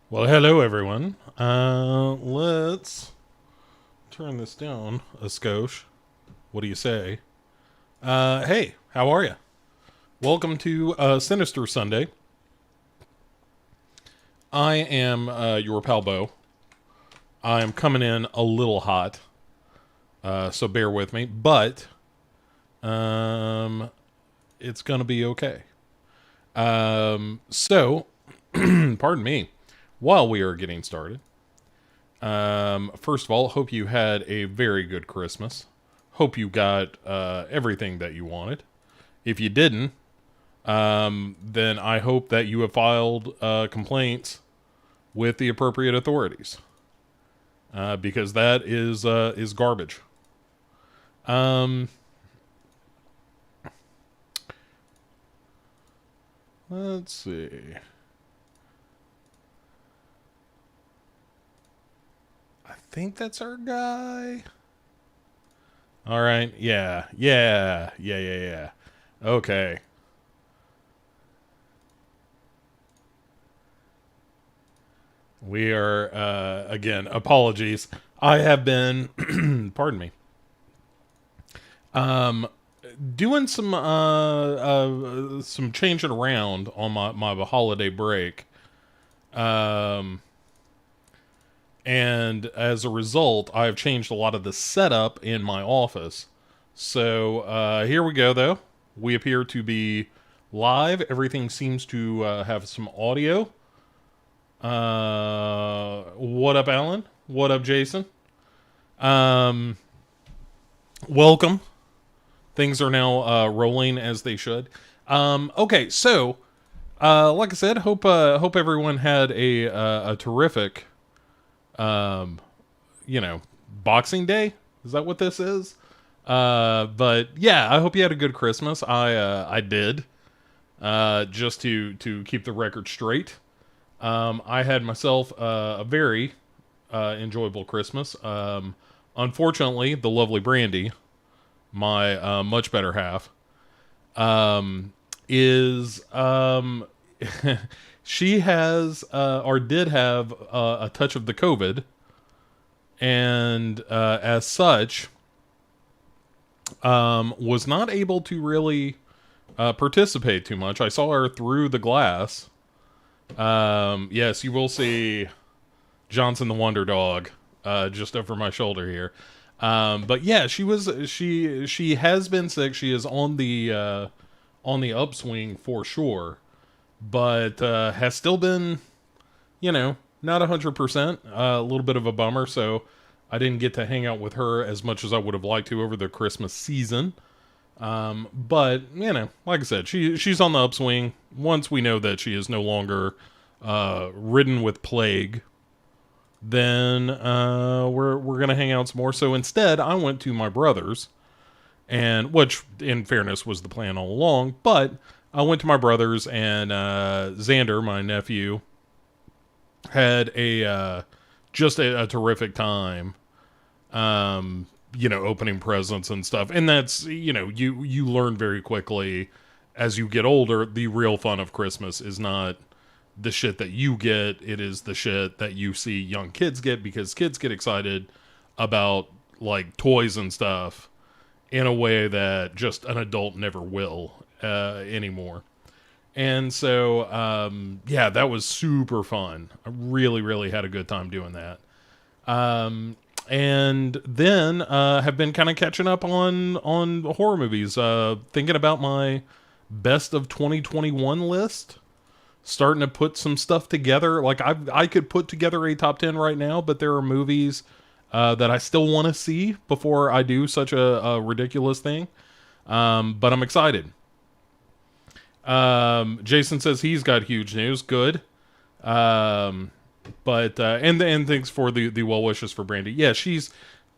Well, hello everyone. Let's turn this down a skosh. What do you say? Hey, how are you? Welcome to Sinister Sunday. I am your pal Bo. I am coming in a little hot, so bear with me. But um, it's gonna be okay. So, pardon me. While we are getting started, first of all, hope you had a very good Christmas. Hope you got everything that you wanted. If you didn't, then I hope that you have filed complaints with the appropriate authorities, because that is garbage. Um, let's see. I think that's our guy. All right. Yeah. Okay. We are again. Apologies. I have been, pardon me, um, doing some changing around on my holiday break. Um, and as a result, I've changed a lot of the setup in my office. So here we go, though. We appear to be live. Everything seems to have some audio. What up, Alan? What up, Jason? Um, welcome. Things are now rolling as they should. Okay, so like I said, hope everyone had a terrific um, Boxing Day. Is that what this is? But yeah, I hope you had a good Christmas. I did. Just to keep the record straight. I had myself a very enjoyable Christmas. Unfortunately, the lovely Brandy, my much better half, is she has or did have a touch of the COVID, and as such, was not able to really participate too much. I saw her through the glass. Yes, you will see Johnson the Wonder Dog just over my shoulder here. But yeah, she has been sick. She is on the upswing for sure, but has still been, not 100%. A little bit of a bummer. So I didn't get to hang out with her as much as I would have liked to over the Christmas season. But like I said, she's on the upswing. Once we know that she is no longer ridden with plague, then we're gonna hang out some more. So instead, I went to my brother's, and which, in fairness, was the plan all along. But I went to my brother's, and Xander, my nephew, had a just a terrific time. Opening presents and stuff. And that's, you learn very quickly as you get older, the real fun of Christmas is not the shit that you get. It is the shit that you see young kids get, because kids get excited about like toys and stuff in a way that just an adult never will anymore. And so, yeah, that was super fun. I really, really had a good time doing that. And then have been kind of catching up on horror movies. Thinking about my best of 2021 list. Starting to put some stuff together. Like I could put together a top 10 right now, but there are movies that I still want to see before I do such a ridiculous thing. But I'm excited. Jason says he's got huge news. Good. But and thanks for the well wishes for Brandy. Yeah, she's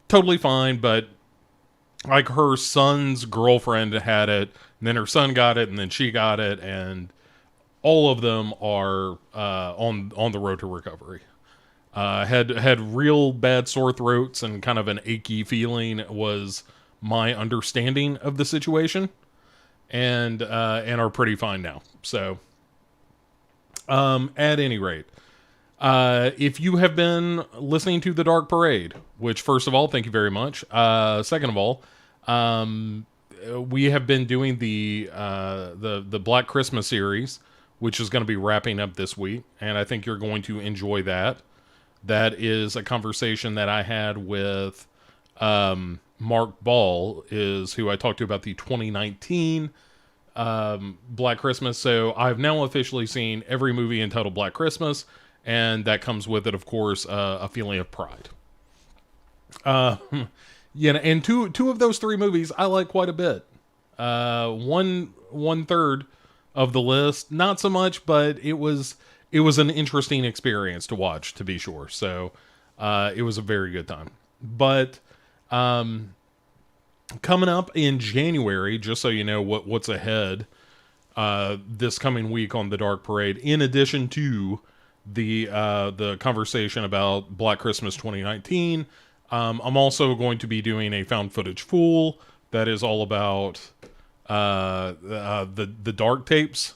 totally fine, but like her son's girlfriend had it, and then her son got it, and then she got it, and all of them are on the road to recovery. Had real bad sore throats and kind of an achy feeling was my understanding of the situation, and are pretty fine now. So, at any rate. If you have been listening to The Dark Parade, which first of all, thank you very much. Second of all, we have been doing the Black Christmas series, which is going to be wrapping up this week, and I think you're going to enjoy that. That is a conversation that I had with Mark Ball, is who I talked to about the 2019 Black Christmas. So I've now officially seen every movie entitled Black Christmas, and that comes with it, of course, a feeling of pride. Yeah, and two of those three movies I like quite a bit. One third of the list, not so much, but it was an interesting experience to watch, to be sure. So it was a very good time. But coming up in January, just so you know what's ahead this coming week on the Dark Parade, in addition to the conversation about Black Christmas 2019, I'm also going to be doing a found footage Fool that is all about the dark tapes,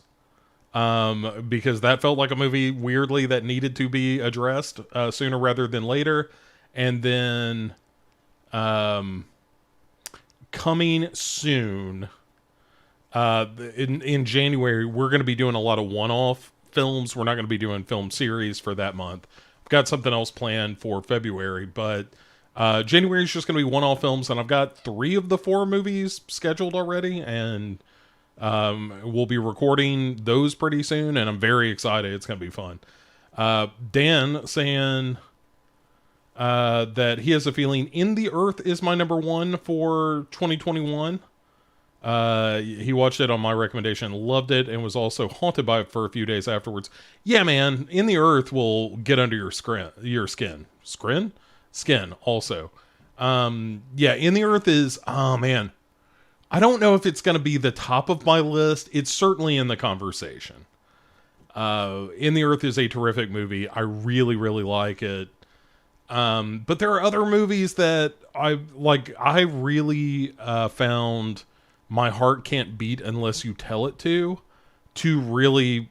because that felt like a movie weirdly that needed to be addressed sooner rather than later. And then coming soon in January, we're going to be doing a lot of one-off films. We're not going to be doing film series for that month. I've got something else planned for February, but January is just going to be one-off films, and I've got 3 of the 4 movies scheduled already, and we'll be recording those pretty soon, and I'm very excited. It's going to be fun. Dan saying that he has a feeling In the Earth is my number 1 for 2021. He watched it on my recommendation, loved it, and was also haunted by it for a few days afterwards. Yeah, man, In the Earth will get under your skin. Skin also. Yeah, In the Earth is, oh man, I don't know if it's going to be the top of my list. It's certainly in the conversation. In the Earth is a terrific movie. I really, really like it. But there are other movies that I really found My Heart Can't Beat Unless You Tell It to really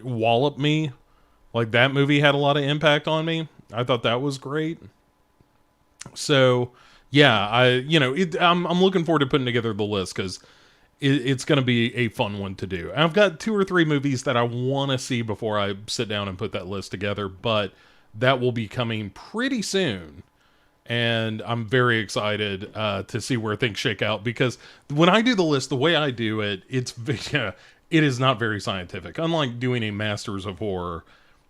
wallop me. Like, that movie had a lot of impact on me. I thought that was great. So, yeah, I'm looking forward to putting together the list, because it's going to be a fun one to do. And I've got 2 or 3 movies that I want to see before I sit down and put that list together, but that will be coming pretty soon. And I'm very excited to see where things shake out, because when I do the list, the way I do it, it is not very scientific. Unlike doing a Masters of Horror,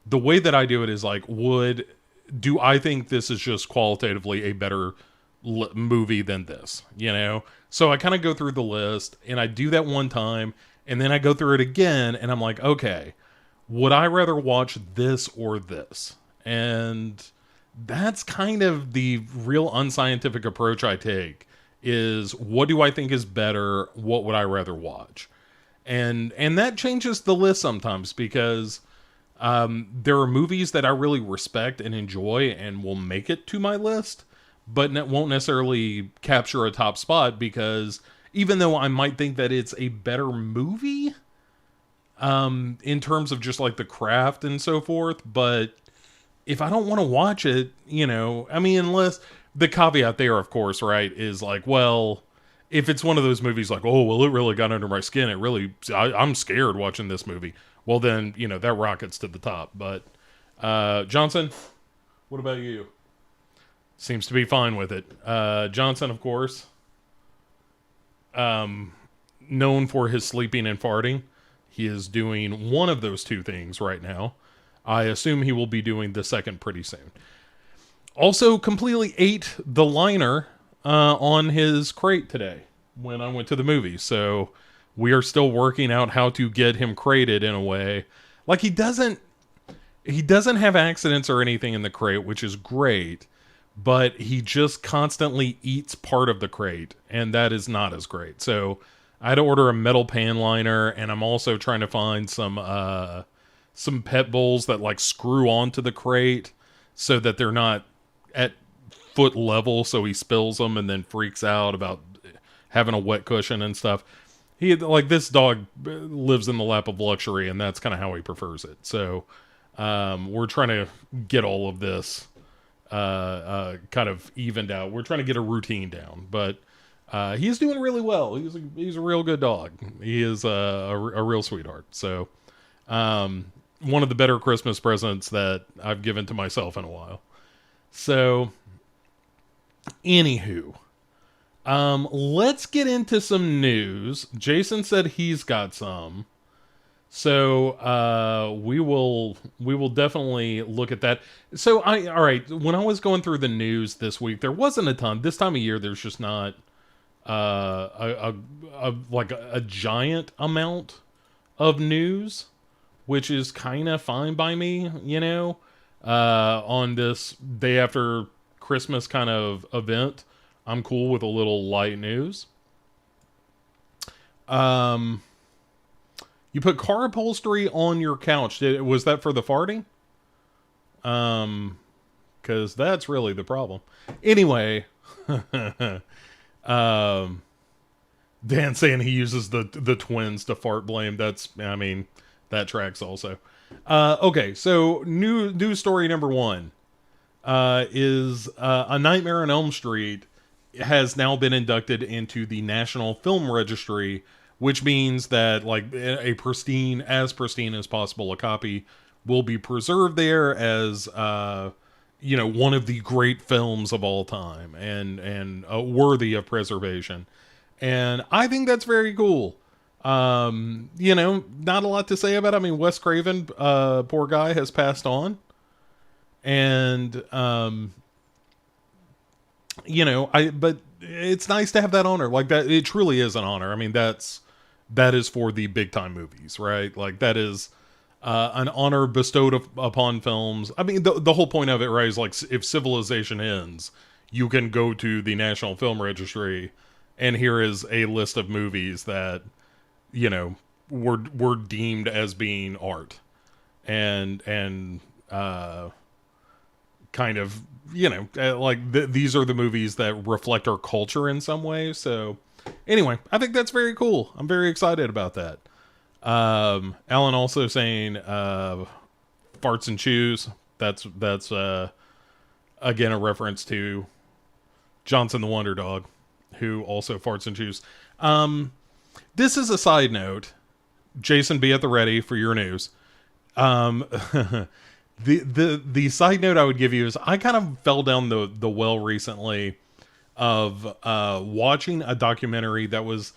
the way that I do it is like, do I think this is just qualitatively a better movie than this, So I kind of go through the list, and I do that one time, and then I go through it again, and I'm like, okay, would I rather watch this or this? And that's kind of the real unscientific approach I take, is what do I think is better? What would I rather watch? And that changes the list sometimes, because there are movies that I really respect and enjoy and will make it to my list, but won't necessarily capture a top spot, because even though I might think that it's a better movie, in terms of just like the craft and so forth, but if I don't want to watch it, unless the caveat there, of course, right, is like, well, if it's one of those movies like, oh, well, it really got under my skin, I'm scared watching this movie, well, then, that rockets to the top. But, Johnson, what about you? Seems to be fine with it. Johnson, of course, known for his sleeping and farting. He is doing one of those 2 things right now. I assume he will be doing the second pretty soon. Also, completely ate the liner on his crate today when I went to the movie. So we are still working out how to get him crated in a way. Like, he doesn't have accidents or anything in the crate, which is great, but he just constantly eats part of the crate, and that is not as great. So I had to order a metal pan liner, and I'm also trying to find some pet bowls that like screw onto the crate so that they're not at foot level, so he spills them and then freaks out about having a wet cushion and stuff. This dog lives in the lap of luxury, and that's kind of how he prefers it. So We're trying to get all of this kind of evened out. We're trying to get a routine down, but he's doing really well. He's a real good dog. He is a real sweetheart. So one of the better Christmas presents that I've given to myself in a while. So anywho, let's get into some news. Jason said he's got some. So we will definitely look at that. So all right, when I was going through the news this week, there wasn't a ton. This time of year, there's just not like a giant amount of news, which is kind of fine by me, you know. On this day after Christmas kind of event, I'm cool with a little light news. You put car upholstery on your couch. Was that for the farting? Because that's really the problem. Anyway, Dan saying he uses the twins to fart blame. I mean, that tracks also. Okay, so news story number one is A Nightmare on Elm Street has now been inducted into the National Film Registry, which means that like a pristine as possible, a copy will be preserved there as one of the great films of all time and worthy of preservation. And I think that's very cool. Not a lot to say about it. I mean, Wes Craven, poor guy, has passed on. And but it's nice to have that honor. Like that, it truly is an honor. I mean, that is for the big time movies, right? Like that is an honor bestowed upon films. I mean, the whole point of it, right, is like if civilization ends, you can go to the National Film Registry, and here is a list of movies that were deemed as being art, and kind of these are the movies that reflect our culture in some way. So anyway, I think that's very cool. I'm very excited about that. Alan also saying farts and chews. That's again a reference to Johnson the Wonder Dog, who also farts and chews. This is a side note. Jason, be at the ready for your news. The side note I would give you is I kind of fell down the well recently of watching a documentary that was,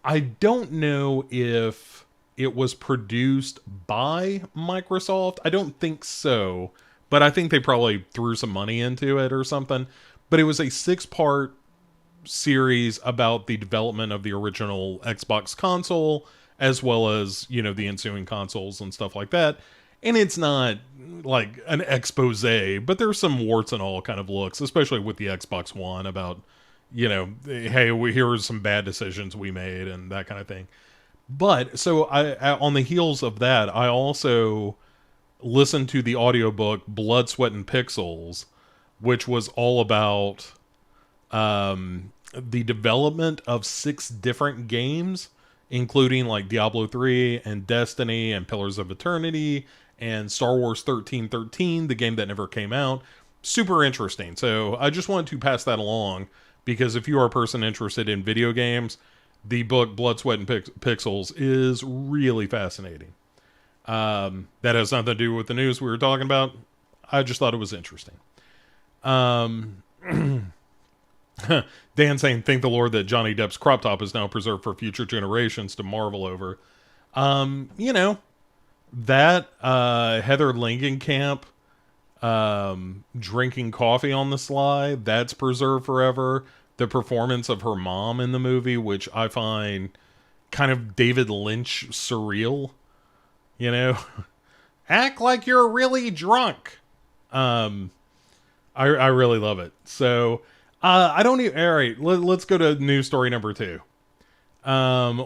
I don't know if it was produced by Microsoft. I don't think so, but I think they probably threw some money into it or something. But it was a 6-part series about the development of the original Xbox console, as well as, the ensuing consoles and stuff like that. And it's not like an expose, but there's some warts and all kind of looks, especially with the Xbox One about, hey, here are some bad decisions we made and that kind of thing. But so I on the heels of that, I also listened to the audiobook Blood, Sweat, and Pixels, which was all about the development of 6 different games, including like Diablo 3 and Destiny and Pillars of Eternity and Star Wars 1313, the game that never came out. Super interesting. So I just wanted to pass that along, because if you are a person interested in video games, the book Blood, Sweat, and Pixels is really fascinating. That has nothing to do with the news we were talking about. I just thought it was interesting. Dan saying, thank the Lord that Johnny Depp's crop top is now preserved for future generations to marvel over. That Heather Langenkamp drinking coffee on the sly, that's preserved forever. The performance of her mom in the movie, which I find kind of David Lynch surreal, act like you're really drunk. I really love it. So I don't even, all right, let's go to news story number 2,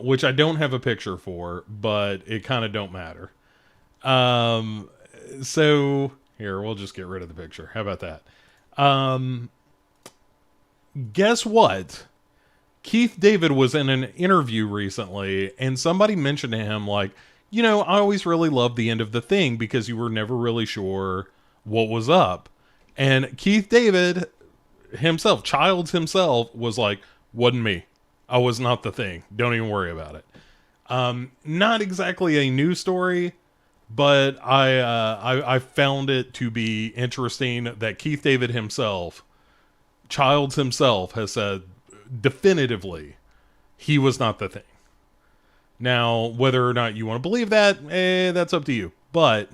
which I don't have a picture for, but it kind of don't matter. So here, we'll just get rid of the picture. How about that? Guess what? Keith David was in an interview recently, and somebody mentioned to him, like, I always really loved the end of The Thing because you were never really sure what was up. And Keith David himself, Childs himself, was like, wasn't me. I was not the Thing. Don't even worry about it. Not exactly a new story, but I found it to be interesting that Keith David himself, Childs himself, has said definitively he was not the Thing. Now, whether or not you want to believe that, that's up to you. But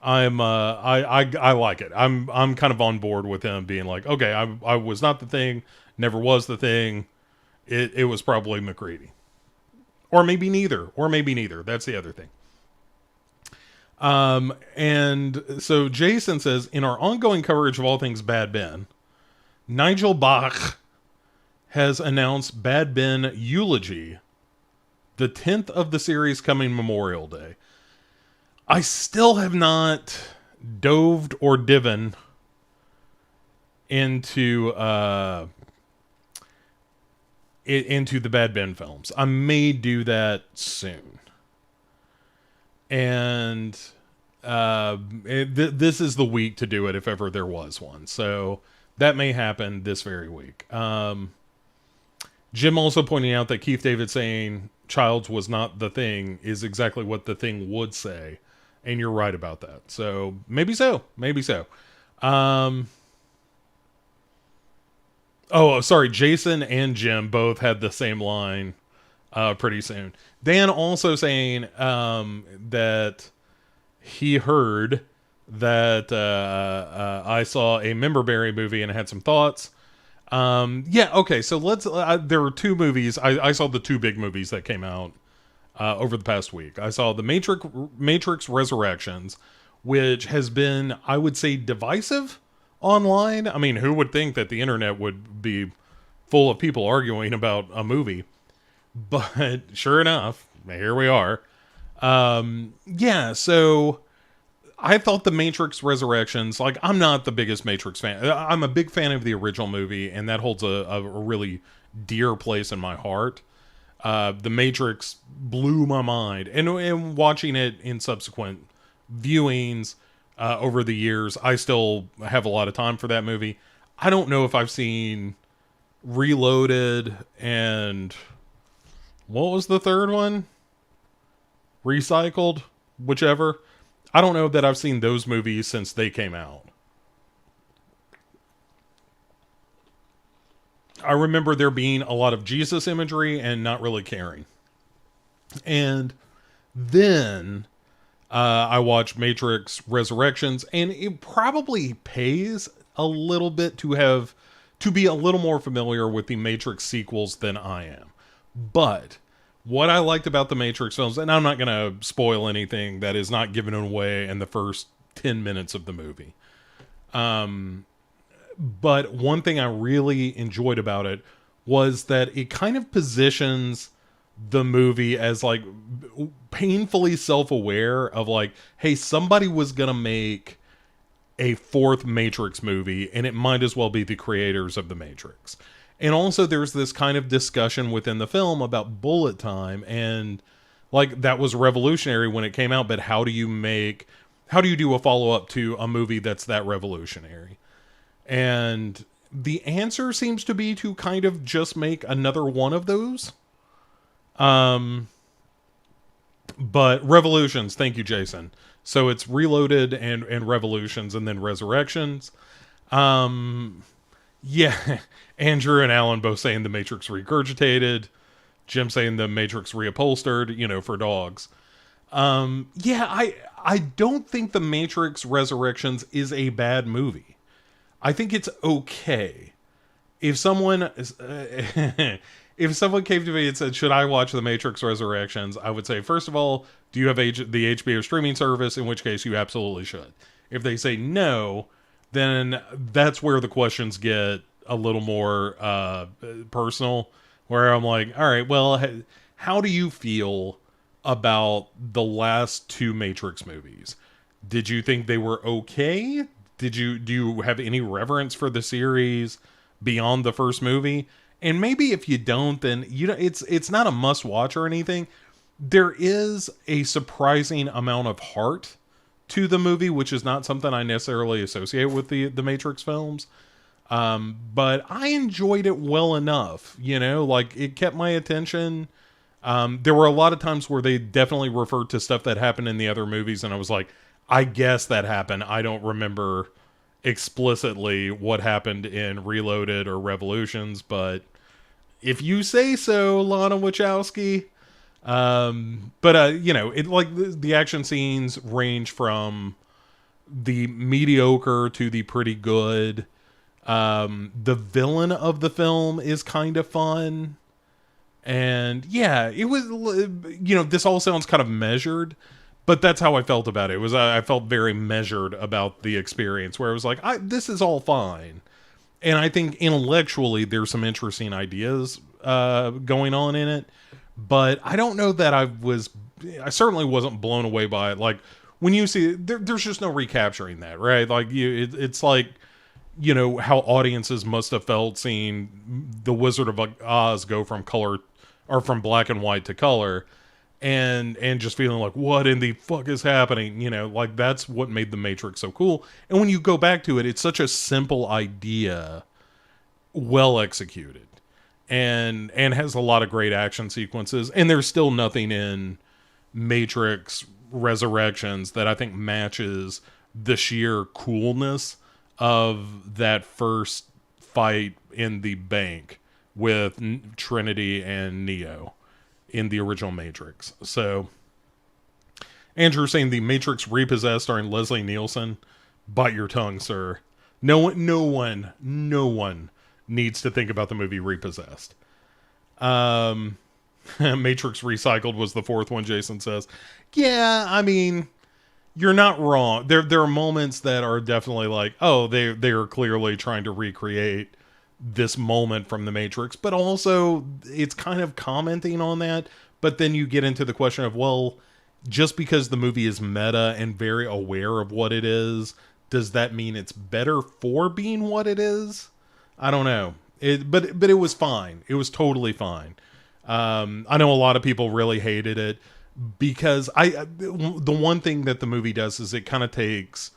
I like it. I'm kind of on board with him being like, okay, I was not the Thing, never was the Thing. It was probably McCready. Or maybe neither. That's the other thing. And so Jason says, in our ongoing coverage of all things Bad Ben, Nigel Bach has announced Bad Ben Eulogy, the 10th of the series coming Memorial Day. I still have not doved or divin into into the Bad Ben films. I may do that soon. And this is the week to do it if ever there was one. So that may happen this very week. Jim also pointing out that Keith David saying Childs was not the Thing is exactly what the Thing would say. And you're right about that. So maybe so. Oh, sorry. Jason and Jim both had the same line pretty soon. Dan also saying that he heard that I saw a Memberberry movie and had some thoughts. Yeah, okay. So let's. There were two movies. I saw the two big movies that came out over the past week. I saw the Matrix Resurrections, which has been, I would say, divisive online. I mean, who would think that the internet would be full of people arguing about a movie? But sure enough, here we are. Yeah, so I thought the Matrix Resurrections, like, I'm not the biggest Matrix fan. I'm a big fan of the original movie, and that holds a really dear place in my heart. The Matrix blew my mind. And watching it in subsequent viewings over the years, I still have a lot of time for that movie. I don't know if I've seen Reloaded and what was the third one? Recycled? Whichever. I don't know that I've seen those movies since they came out. I remember there being a lot of Jesus imagery and not really caring. And then I watched Matrix Resurrections, and it probably pays a little bit to be a little more familiar with the Matrix sequels than I am. But what I liked about the Matrix films, and I'm not going to spoil anything that is not given away in the first 10 minutes of the movie. But one thing I really enjoyed about it was that it kind of positions the movie as like painfully self-aware of like, hey, somebody was going to make a fourth Matrix movie, and it might as well be the creators of the Matrix. And also there's this kind of discussion within the film about bullet time, and like that was revolutionary when it came out, but how do you do a follow-up to a movie that's that revolutionary? And the answer seems to be to kind of just make another one of those. But Revolutions, thank you, Jason. So it's Reloaded and Revolutions and then Resurrections. Yeah, Andrew and Alan both saying the Matrix regurgitated. Jim saying the Matrix reupholstered, for dogs. Yeah, I don't think the Matrix Resurrections is a bad movie. I think it's okay. If someone if someone came to me and said, should I watch the Matrix Resurrections? I would say, first of all, do you have the HBO streaming service? In which case you absolutely should. If they say no, then that's where the questions get a little more personal, where I'm like, all right, well, how do you feel about the last two Matrix movies? Did you think they were okay? Do you have any reverence for the series beyond the first movie? And maybe if you don't, then it's not a must watch or anything, there is a surprising amount of heart to the movie, which is not something I necessarily associate with the Matrix films. But I enjoyed it well enough, like it kept my attention. There were a lot of times where they definitely referred to stuff that happened in the other movies, and I was like, I guess that happened. I don't remember explicitly what happened in Reloaded or Revolutions, but if you say so, Lana Wachowski. But it like the action scenes range from the mediocre to the pretty good. The villain of the film is kind of fun. And yeah, it was, this all sounds kind of measured, but that's how I felt about it. It was, I felt very measured about the experience, where I was like, this is all fine. And I think intellectually there's some interesting ideas going on in it, but I don't know that I certainly wasn't blown away by it. Like, when you see there's just no recapturing that, right? Like, it's like, how audiences must have felt seeing the Wizard of Oz go from color, or from black and white to color, and just feeling like, what in the fuck is happening? Like, that's what made the Matrix so cool. And when you go back to it, it's such a simple idea, well executed, and has a lot of great action sequences. And there's still nothing in Matrix Resurrections that I think matches the sheer coolness of that first fight in the bank with Trinity and Neo in the original Matrix. So, Andrew saying the Matrix Repossessed starring Leslie Nielsen. Bite your tongue, sir. No one needs to think about the movie Repossessed. Matrix Recycled was the fourth one, Jason says. Yeah, I mean, you're not wrong. There are moments that are definitely like, oh, they are clearly trying to recreate this moment from the Matrix, but also it's kind of commenting on that. But then you get into the question of, well, just because the movie is meta and very aware of what it is, does that mean it's better for being what it is? I don't know. But it was fine. It was totally fine. I know a lot of people really hated it, because the one thing that the movie does is it kind of takes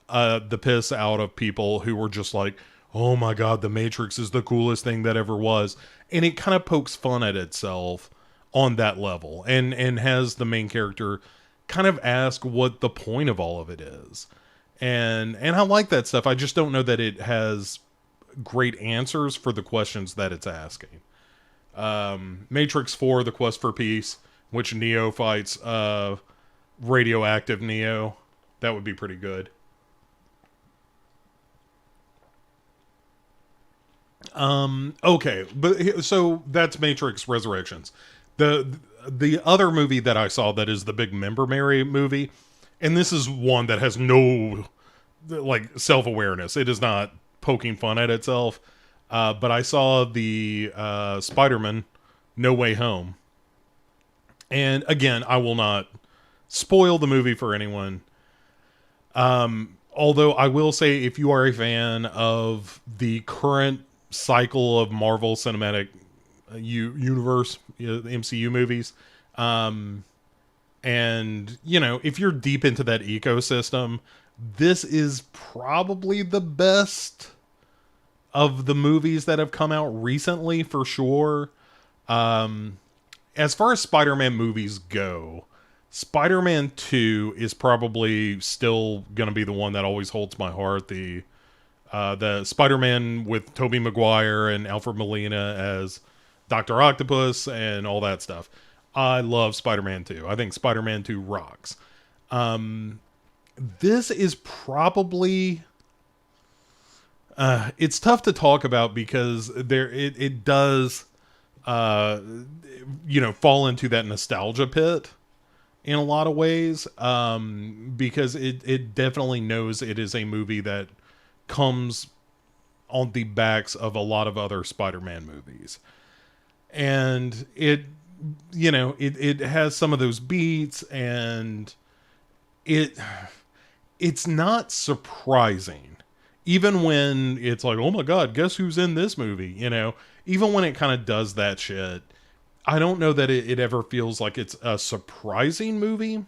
the piss out of people who were just like, oh my god, the Matrix is the coolest thing that ever was. And it kind of pokes fun at itself on that level, and has the main character kind of ask what the point of all of it is. And I like that stuff. I just don't know that it has great answers for the questions that it's asking. Matrix 4, The Quest for Peace, which Neo fights radioactive Neo. That would be pretty good. Okay, but so that's Matrix Resurrections. The other movie that I saw that is the big Member Mary movie, and this is one that has no like self-awareness. It is not poking fun at itself. But I saw the Spider-Man No Way Home. And again, I will not spoil the movie for anyone. Although I will say, if you are a fan of the current cycle of Marvel Cinematic Universe, the MCU movies, and if you're deep into that ecosystem, this is probably the best of the movies that have come out recently, for sure. As far as Spider-Man movies go, Spider-Man 2 is probably still going to be the one that always holds my heart. The Spider-Man with Tobey Maguire and Alfred Molina as Dr. Octopus and all that stuff. I love Spider-Man 2. I think Spider-Man 2 rocks. This is probably... it's tough to talk about, because it does, fall into that nostalgia pit in a lot of ways, because it definitely knows it is a movie that comes on the backs of a lot of other Spider-Man movies, and it has some of those beats, and it's not surprising. Even when it's like, oh my god, guess who's in this movie? Even when it kind of does that shit, I don't know that it ever feels like it's a surprising movie,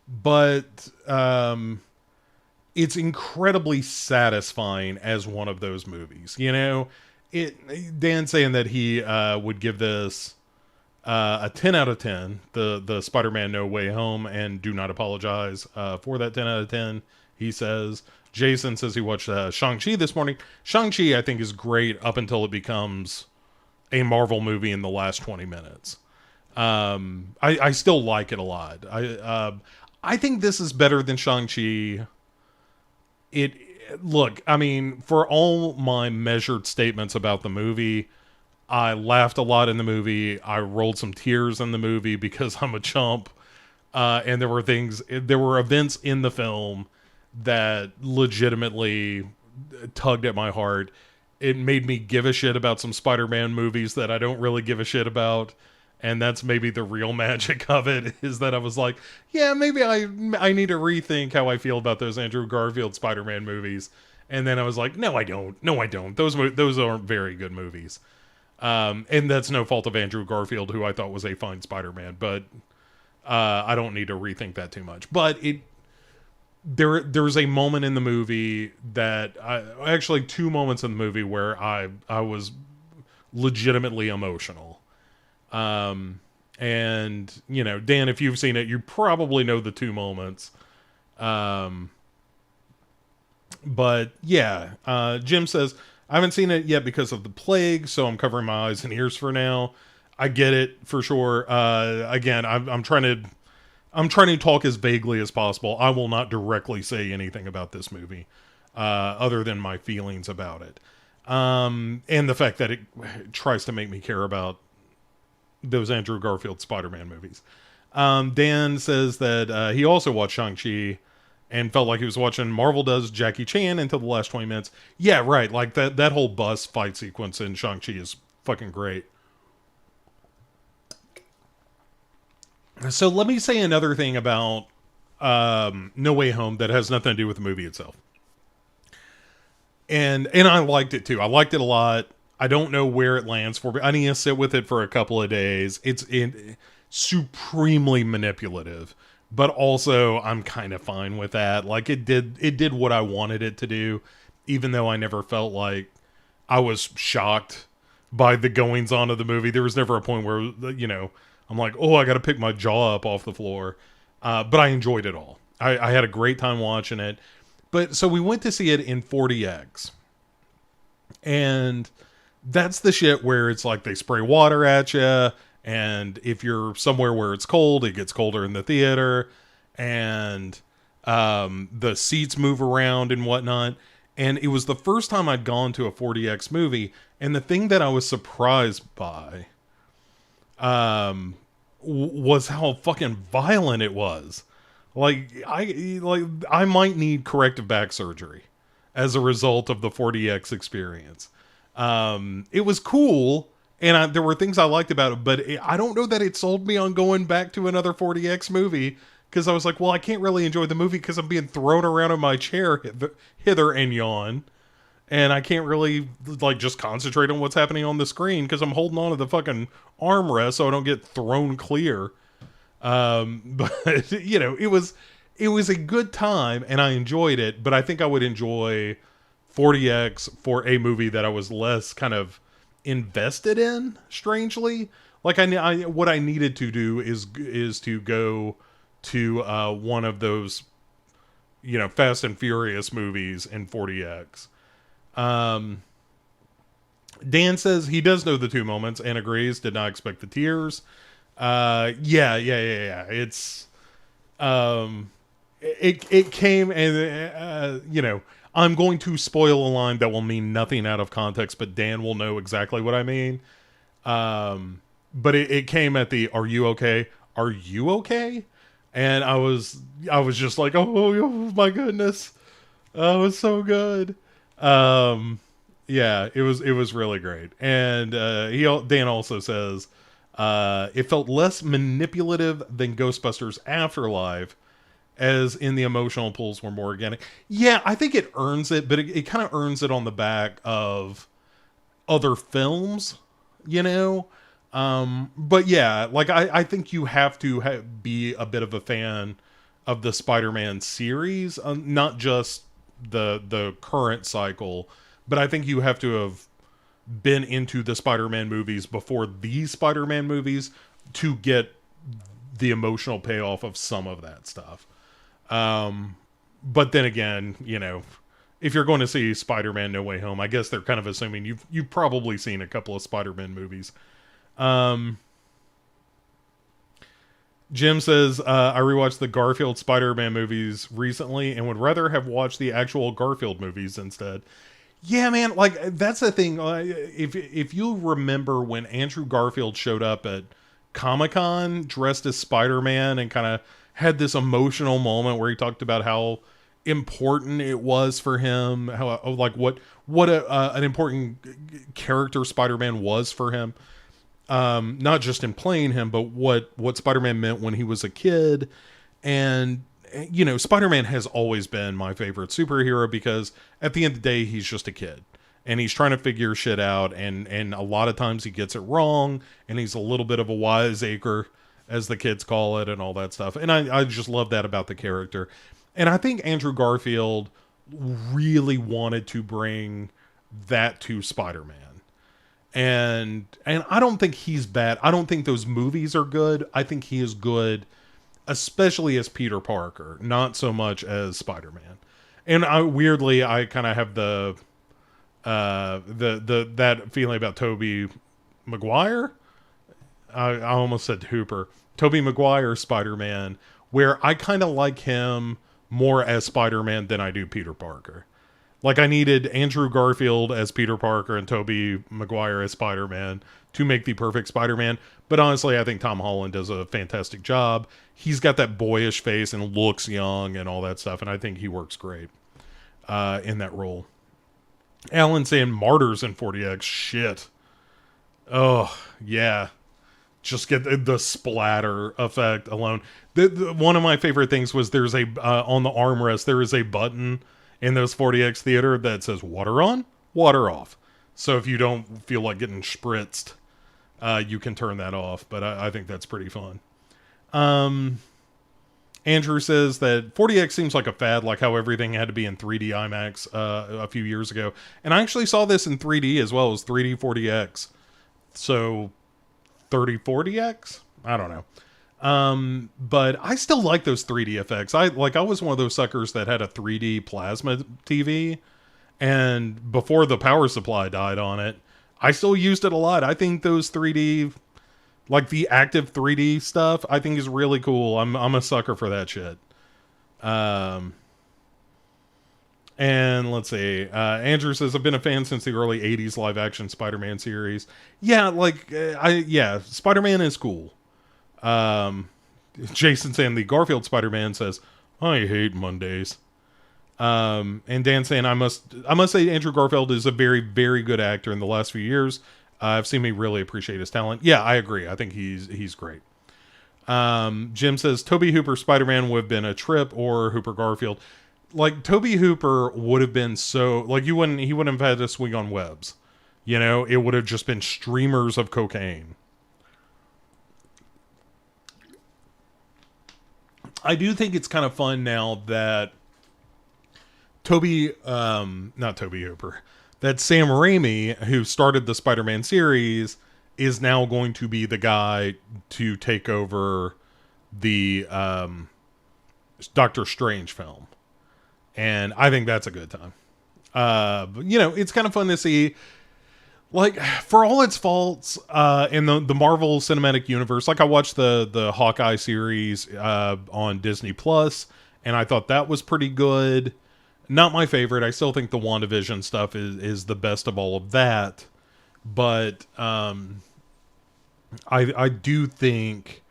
but it's incredibly satisfying as one of those movies. You know, Dan saying that he would give this a 10 out of 10, the Spider-Man No Way Home, and do not apologize for that 10 out of 10. He says, Jason says he watched Shang-Chi this morning. Shang-Chi, I think, is great up until it becomes a Marvel movie in the last 20 minutes. I still like it a lot. I think this is better than Shang-Chi. It Look, I mean, for all my measured statements about the movie, I laughed a lot in the movie. I rolled some tears in the movie because I'm a chump. And there were events in the film that legitimately tugged at my heart. It made me give a shit about some Spider-Man movies that I don't really give a shit about. And that's maybe the real magic of it, is that I was like, yeah, maybe I need to rethink how I feel about those Andrew Garfield Spider-Man movies. And then I was like, no, I don't. No, I don't. Those aren't very good movies. And that's no fault of Andrew Garfield, who I thought was a fine Spider-Man, but I don't need to rethink that too much. But there's a moment in the movie actually 2 moments in the movie where I was legitimately emotional. And you know, Dan, if you've seen it, you probably know the 2 moments. But yeah, Jim says, I haven't seen it yet because of the plague, so I'm covering my eyes and ears for now. I get it for sure. Again, I'm trying to talk as vaguely as possible. I will not directly say anything about this movie, other than my feelings about it, and the fact that it tries to make me care about those Andrew Garfield Spider-Man movies. Dan says that he also watched Shang-Chi and felt like he was watching Marvel Does Jackie Chan until the last 20 minutes. Yeah, right. Like that whole bus fight sequence in Shang-Chi is fucking great. So let me say another thing about No Way Home that has nothing to do with the movie itself. And I liked it too. I liked it a lot. I don't know where it lands for me. I need to sit with it for a couple of days. It's supremely manipulative, but also I'm kind of fine with that. Like it did what I wanted it to do, even though I never felt like I was shocked by the goings on of the movie. There was never a point where, you know, I'm like, oh, I got to pick my jaw up off the floor. But I enjoyed it all. I had a great time watching it. But so we went to see it in 40X. And that's the shit where it's like they spray water at you. And if you're somewhere where it's cold, it gets colder in the theater. And the seats move around and whatnot. And it was the first time I'd gone to a 40X movie. And the thing that I was surprised by was how fucking violent it was. I might need corrective back surgery as a result of the 40X experience. It was cool, and there were things I liked about it, but I don't know that it sold me on going back to another 40X movie, because I was like, well, I can't really enjoy the movie because I'm being thrown around in my chair hither and yon. And I can't really, like, just concentrate on what's happening on the screen because I'm holding on to the fucking armrest so I don't get thrown clear. But, you know, it was a good time and I enjoyed it. But I think I would enjoy 40X for a movie that I was less kind of invested in, strangely. Like, what I needed to do is to go to one of those, you know, Fast and Furious movies in 40X. Dan says he does know the 2 moments and agrees, did not expect the tears. Yeah. It's, it came and, you know, I'm going to spoil a line that will mean nothing out of context, but Dan will know exactly what I mean. But it came at the, are you okay? Are you okay? And I was just like, oh my goodness. Oh, it was so good. Yeah, it was really great. And Dan also says it felt less manipulative than Ghostbusters Afterlife, as in the emotional pulls were more organic. Yeah, I think it earns it, but it kind of earns it on the back of other films, you know? But yeah, like I think you have to be a bit of a fan of the Spider-Man series, not just the current cycle, but I think you have to have been into the Spider-Man movies before these Spider-Man movies to get the emotional payoff of some of that stuff. But then again, if you're going to see Spider-Man No Way Home, I guess they're kind of assuming you've probably seen a couple of Spider-Man movies. Jim says, I rewatched the Garfield Spider-Man movies recently and would rather have watched the actual Garfield movies instead. Yeah, man, like, that's the thing. If you remember when Andrew Garfield showed up at Comic-Con dressed as Spider-Man and kind of had this emotional moment where he talked about how important it was for him, how like what an important character Spider-Man was for him. Not just in playing him, but what Spider-Man meant when he was a kid. And, Spider-Man has always been my favorite superhero because at the end of the day, he's just a kid. And he's trying to figure shit out. And a lot of times he gets it wrong. And he's a little bit of a wiseacre, as the kids call it, and all that stuff. And I just love that about the character. And I think Andrew Garfield really wanted to bring that to Spider-Man. And I don't think he's bad. I don't think those movies are good. I think he is good, especially as Peter Parker, not so much as Spider-Man. And weirdly, I kind of have the that feeling about Tobey Maguire. I almost said Hooper. Tobey Maguire Spider-Man, where I kind of like him more as Spider-Man than I do Peter Parker. Like, I needed Andrew Garfield as Peter Parker and Tobey Maguire as Spider-Man to make the perfect Spider-Man. But honestly, I think Tom Holland does a fantastic job. He's got that boyish face and looks young and all that stuff. And I think he works great in that role. Alan saying Martyrs in 40X. Shit. Oh, yeah. Just get the splatter effect alone. One of my favorite things was there's on the armrest, there is a button in those 40X theater that says water on, water off. So if you don't feel like getting spritzed, you can turn that off. But I think that's pretty fun. Andrew says that 40X seems like a fad, like how everything had to be in 3D IMAX a few years ago. And I actually saw this in 3D as well as 3D 40X. So 3040X? I don't know. But I still like those 3D effects. I was one of those suckers that had a 3D plasma TV, and before the power supply died on it, I still used it a lot. I think those 3D, like the active 3D stuff, I think is really cool. I'm a sucker for that shit. And let's see. Andrew says, I've been a fan since the early 80s live action Spider-Man series. Yeah, Spider-Man is cool. Jason saying the Garfield Spider-Man says, I hate Mondays. And Dan saying, I must say Andrew Garfield is a very, very good actor in the last few years. I've seen me really appreciate his talent. Yeah, I agree. I think he's great. Jim says, Toby Hooper Spider-Man would have been a trip, or Hooper Garfield. Like, Toby Hooper would have been so, like, he wouldn't have had to swing on webs. It would have just been streamers of cocaine. I do think it's kind of fun now that not Toby Hooper, that Sam Raimi, who started the Spider-Man series, is now going to be the guy to take over the Doctor Strange film. And I think that's a good time. But, it's kind of fun to see, like, for all its faults in the Marvel Cinematic Universe, like I watched the Hawkeye series on Disney Plus, and I thought that was pretty good. Not my favorite. I still think the WandaVision stuff is the best of all of that. But I do think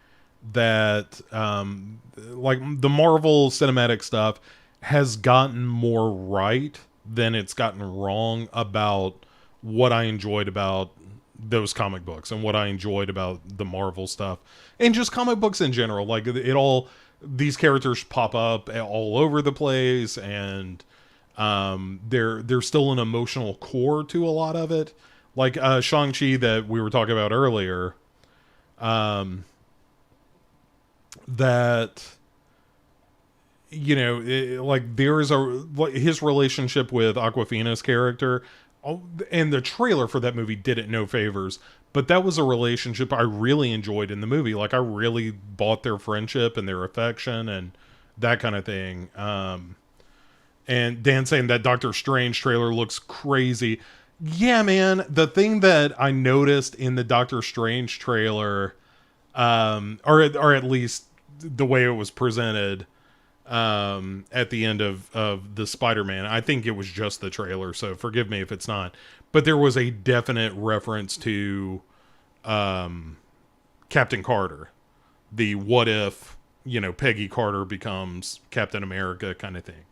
that like the Marvel Cinematic stuff has gotten more right than it's gotten wrong about what I enjoyed about those comic books and what I enjoyed about the Marvel stuff and just comic books in general. Like these characters pop up all over the place, and there's still an emotional core to a lot of it. Like Shang-Chi that we were talking about earlier, that like there is his relationship with Aquafina's character, and the trailer for that movie did it no favors, but that was a relationship I really enjoyed in the movie. Like I really bought their friendship and their affection and that kind of thing. And Dan saying that Doctor Strange trailer looks crazy. Yeah, man, the thing that I noticed in the Doctor Strange trailer, or at least the way it was presented, at the end of the Spider-Man. I think it was just the trailer, so forgive me if it's not. But there was a definite reference to Captain Carter. The what if, Peggy Carter becomes Captain America kind of thing.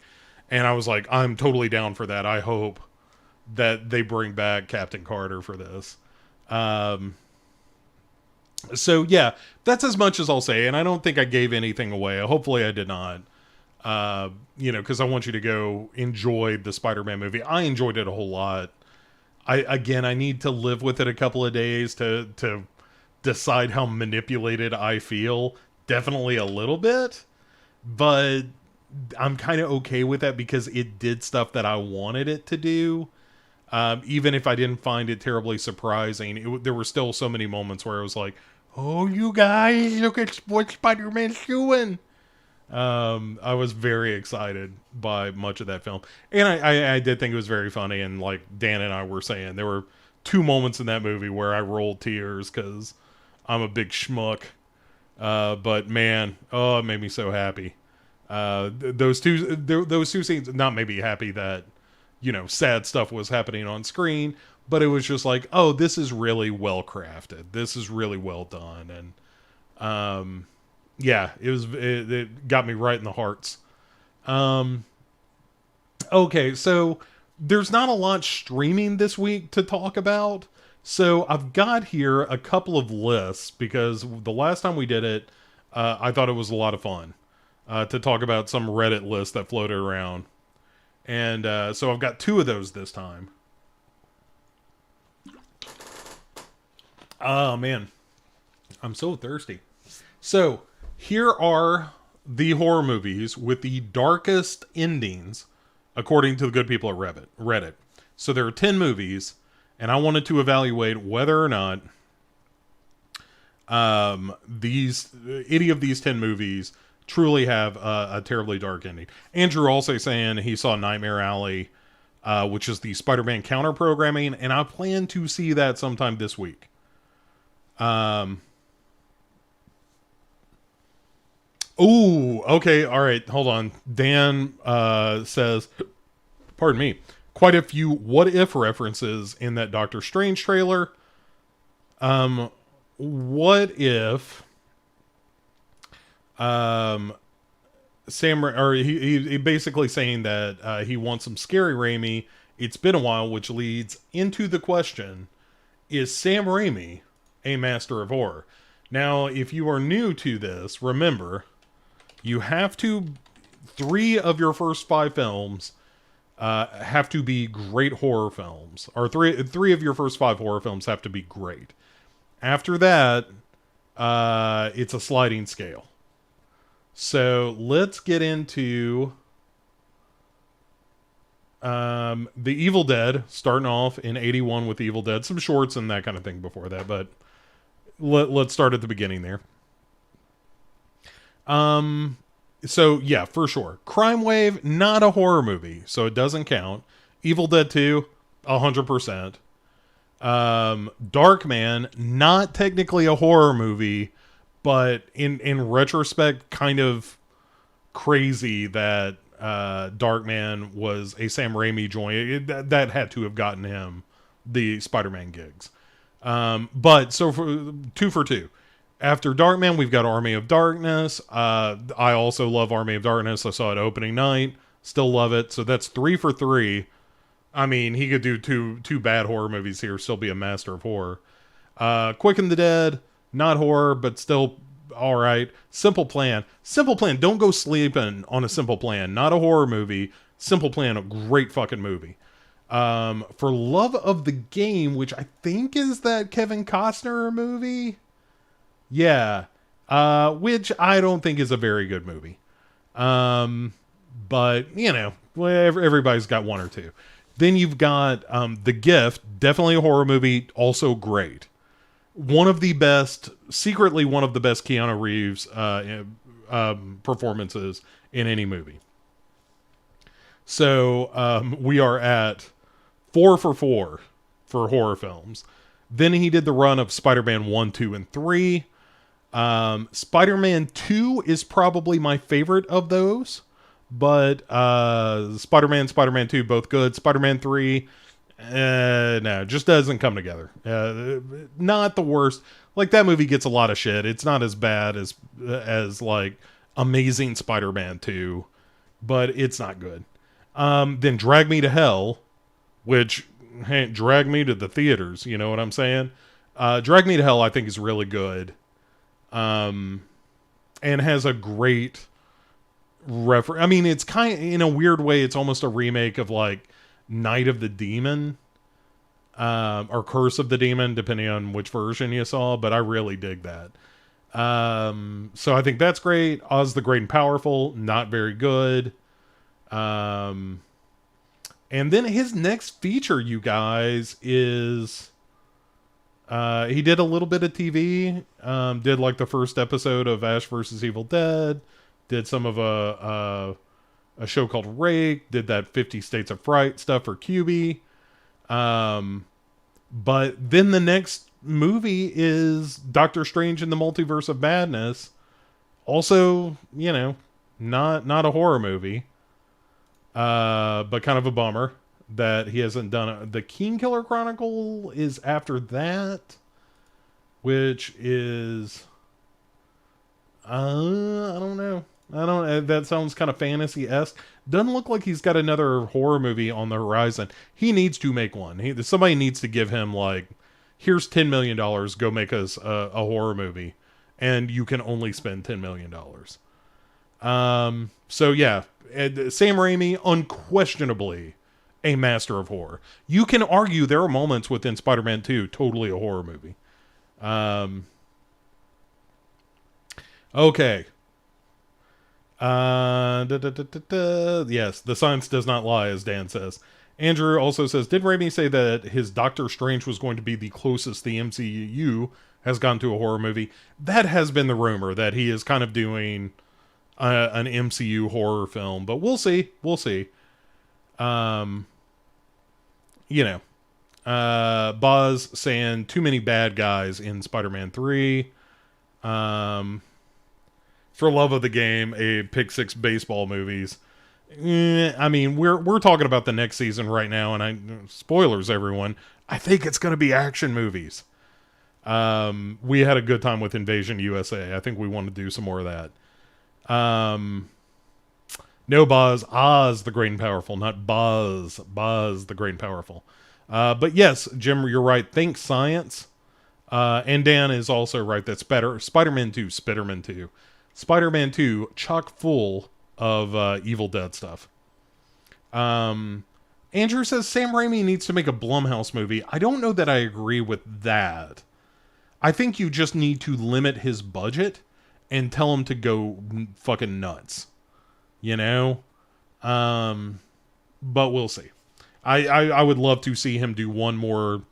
And I was like, I'm totally down for that. I hope that they bring back Captain Carter for this. So yeah, that's as much as I'll say. And I don't think I gave anything away. Hopefully I did not. Because I want you to go enjoy the Spider-Man movie. I enjoyed it a whole lot. I need to live with it a couple of days to decide how manipulated I feel. Definitely a little bit, but I'm kind of okay with that because it did stuff that I wanted it to do. Even if I didn't find it terribly surprising, there were still so many moments where I was like, oh, you guys, look at what Spider-Man's doing. I was very excited by much of that film. And I did think it was very funny. And like Dan and I were saying, there were 2 moments in that movie where I rolled tears because I'm a big schmuck. But man, it made me so happy. Those two scenes not made me happy that, sad stuff was happening on screen, but it was just like, oh, this is really well crafted. This is really well done. And, yeah, it got me right in the hearts. Okay, so there's not a lot streaming this week to talk about. So I've got here a couple of lists because the last time we did it, I thought it was a lot of fun to talk about some Reddit list that floated around. And so I've got 2 of those this time. Oh, man. I'm so thirsty. So here are the horror movies with the darkest endings, according to the good people at Reddit. So there are 10 movies, and I wanted to evaluate whether or not any of these 10 movies truly have a terribly dark ending. Andrew also saying he saw Nightmare Alley, which is the Spider-Man counter programming, and I plan to see that sometime this week. Oh, okay, all right, hold on. Dan says, pardon me, quite a few what if references in that Doctor Strange trailer. What if Sam, or he basically saying that he wants some scary Raimi. It's been a while, which leads into the question, is Sam Raimi a master of horror? Now, if you are new to this, remember, you have to, 3 of your first 5 films have to be great horror films. Or 3 of your first 5 horror films have to be great. After that, it's a sliding scale. So let's get into The Evil Dead, starting off in 81 with The Evil Dead. Some shorts and that kind of thing before that, but let's start at the beginning there. So yeah, for sure. Crime Wave, not a horror movie, so it doesn't count. Evil Dead 2, 100%. Darkman, not technically a horror movie, but in retrospect, kind of crazy that Darkman was a Sam Raimi joint. That had to have gotten him the Spider-Man gigs. But so for 2 for 2. After Darkman, we've got Army of Darkness. I also love Army of Darkness. I saw it opening night. Still love it. So that's 3 for 3. I mean, he could do two bad horror movies here, still be a master of horror. Quick and the Dead, not horror, but still all right. Simple Plan. Simple Plan, don't go sleeping on a Simple Plan. Not a horror movie. Simple Plan, a great fucking movie. For Love of the Game, which I think is that Kevin Costner movie. Yeah. Which I don't think is a very good movie. But, everybody's got one or two. Then you've got The Gift, definitely a horror movie, also great. One of the best, secretly one of the best Keanu Reeves performances in any movie. So we are at 4 for 4 for horror films. Then he did the run of Spider-Man 1, 2, and 3. Spider-Man 2 is probably my favorite of those. But Spider-Man 2, both good. Spider-Man 3, no, just doesn't come together. Not the worst. Like, that movie gets a lot of shit. It's not as bad as like Amazing Spider-Man 2, but it's not good. Then Drag Me to Hell, which, hey, drag me to the theaters, you know what I'm saying? Drag Me to Hell, I think, is really good. And has a great I mean, it's kind of, in a weird way, it's almost a remake of like Night of the Demon, or Curse of the Demon, depending on which version you saw, but I really dig that. So I think that's great. Oz the Great and Powerful, not very good. And then his next feature, you guys, is he did a little bit of TV, did like the first episode of Ash vs. Evil Dead, did some of a show called Rake, did that 50 States of Fright stuff for QB. But then the next movie is Doctor Strange in the Multiverse of Madness. Also, not a horror movie. But kind of a bummer that he hasn't done it. The King Killer Chronicle is after that, which is, I don't know. That sounds kind of fantasy-esque. Doesn't look like he's got another horror movie on the horizon. He needs to make one. Somebody needs to give him, like, here's $10 million, go make us a horror movie. And you can only spend $10 million. So yeah, Sam Raimi, unquestionably a master of horror. You can argue there are moments within Spider-Man 2, totally a horror movie. Okay. Yes, the science does not lie, as Dan says. Andrew also says, did Raimi say that his Doctor Strange was going to be the closest the MCU has gone to a horror movie? That has been the rumor, that he is kind of doing an MCU horror film, but we'll see. Boz saying too many bad guys in Spider-Man 3. For Love of the Game, a Pick Six baseball movies. I mean, we're talking about the next season right now, and spoilers, everyone. I think it's going to be action movies. We had a good time with Invasion USA. I think we want to do some more of that. No, Boz, Oz the Great and Powerful, not Boz the Great and Powerful. But yes, Jim, you're right. Think science. And Dan is also right. That's better. Spider-Man 2, Spider-Man 2. Spider-Man 2, chock full of Evil Dead stuff. Andrew says Sam Raimi needs to make a Blumhouse movie. I don't know that I agree with that. I think you just need to limit his budget and tell him to go fucking nuts. But we'll see. I would love to see him do one more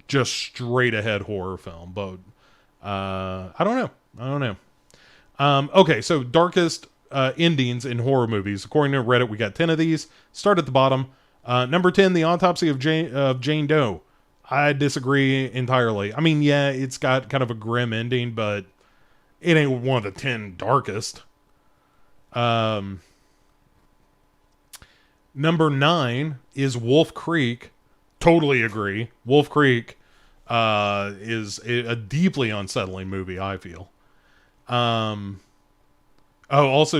just straight ahead horror film, but I don't know. Okay, so darkest endings in horror movies. According to Reddit, we got 10 of these. Start at the bottom. Number 10, The Autopsy of Jane Doe. I disagree entirely. I mean, yeah, it's got kind of a grim ending, but it ain't one of the 10 darkest. Number 9 is Wolf Creek. Totally agree. Wolf Creek is a deeply unsettling movie, I feel. Also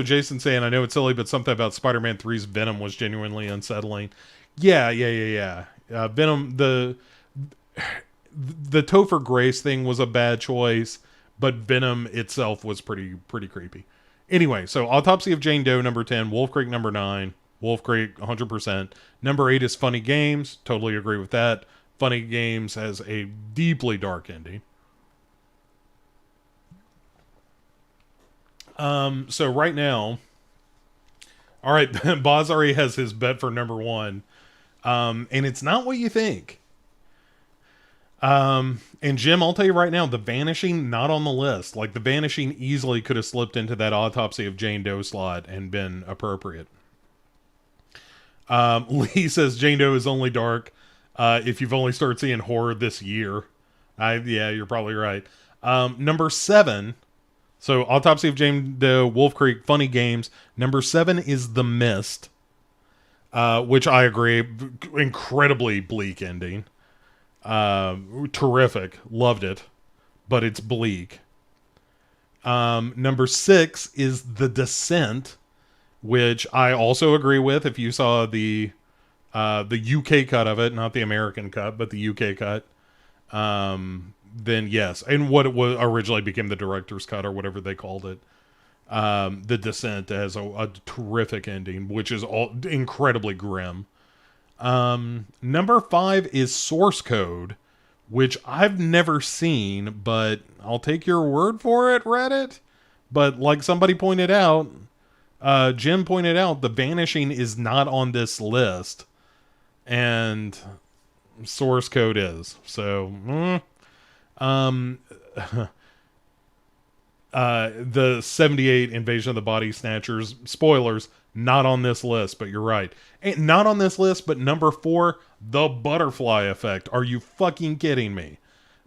Jason saying, I know it's silly, but something about Spider-Man 3's Venom was genuinely unsettling. Yeah. Venom, the Topher Grace thing was a bad choice, but Venom itself was pretty creepy. Anyway, so Autopsy of Jane Doe, number 10, Wolf Creek, number 9. Wolf Creek, 100%. Number 8 is Funny Games. Totally agree with that. Funny Games has a deeply dark ending. So right now, all right, Boz already has his bet for number 1. And it's not what you think. And Jim, I'll tell you right now, The Vanishing, not on the list. Like, The Vanishing easily could have slipped into that Autopsy of Jane Doe slot and been appropriate. Lee says Jane Doe is only dark if you've only started seeing horror this year. Yeah, you're probably right. Number 7, so Autopsy of Jane Doe, Wolf Creek, Funny Games. Number 7 is The Mist, which I agree, incredibly bleak ending. Terrific, loved it, but it's bleak. Number 6 is The Descent, which I also agree with. If you saw the UK cut of it, not the American cut, but the UK cut, then yes. And what it was originally became the director's cut or whatever they called it. The Descent has a terrific ending, which is all incredibly grim. Number 5 is Source Code, which I've never seen, but I'll take your word for it, Reddit. But like somebody pointed out, Jim pointed out, The Vanishing is not on this list, and Source Code is. So, the 78 Invasion of the Body Snatchers, spoilers, not on this list, but you're right. And not on this list, but number 4, The Butterfly Effect. Are you fucking kidding me?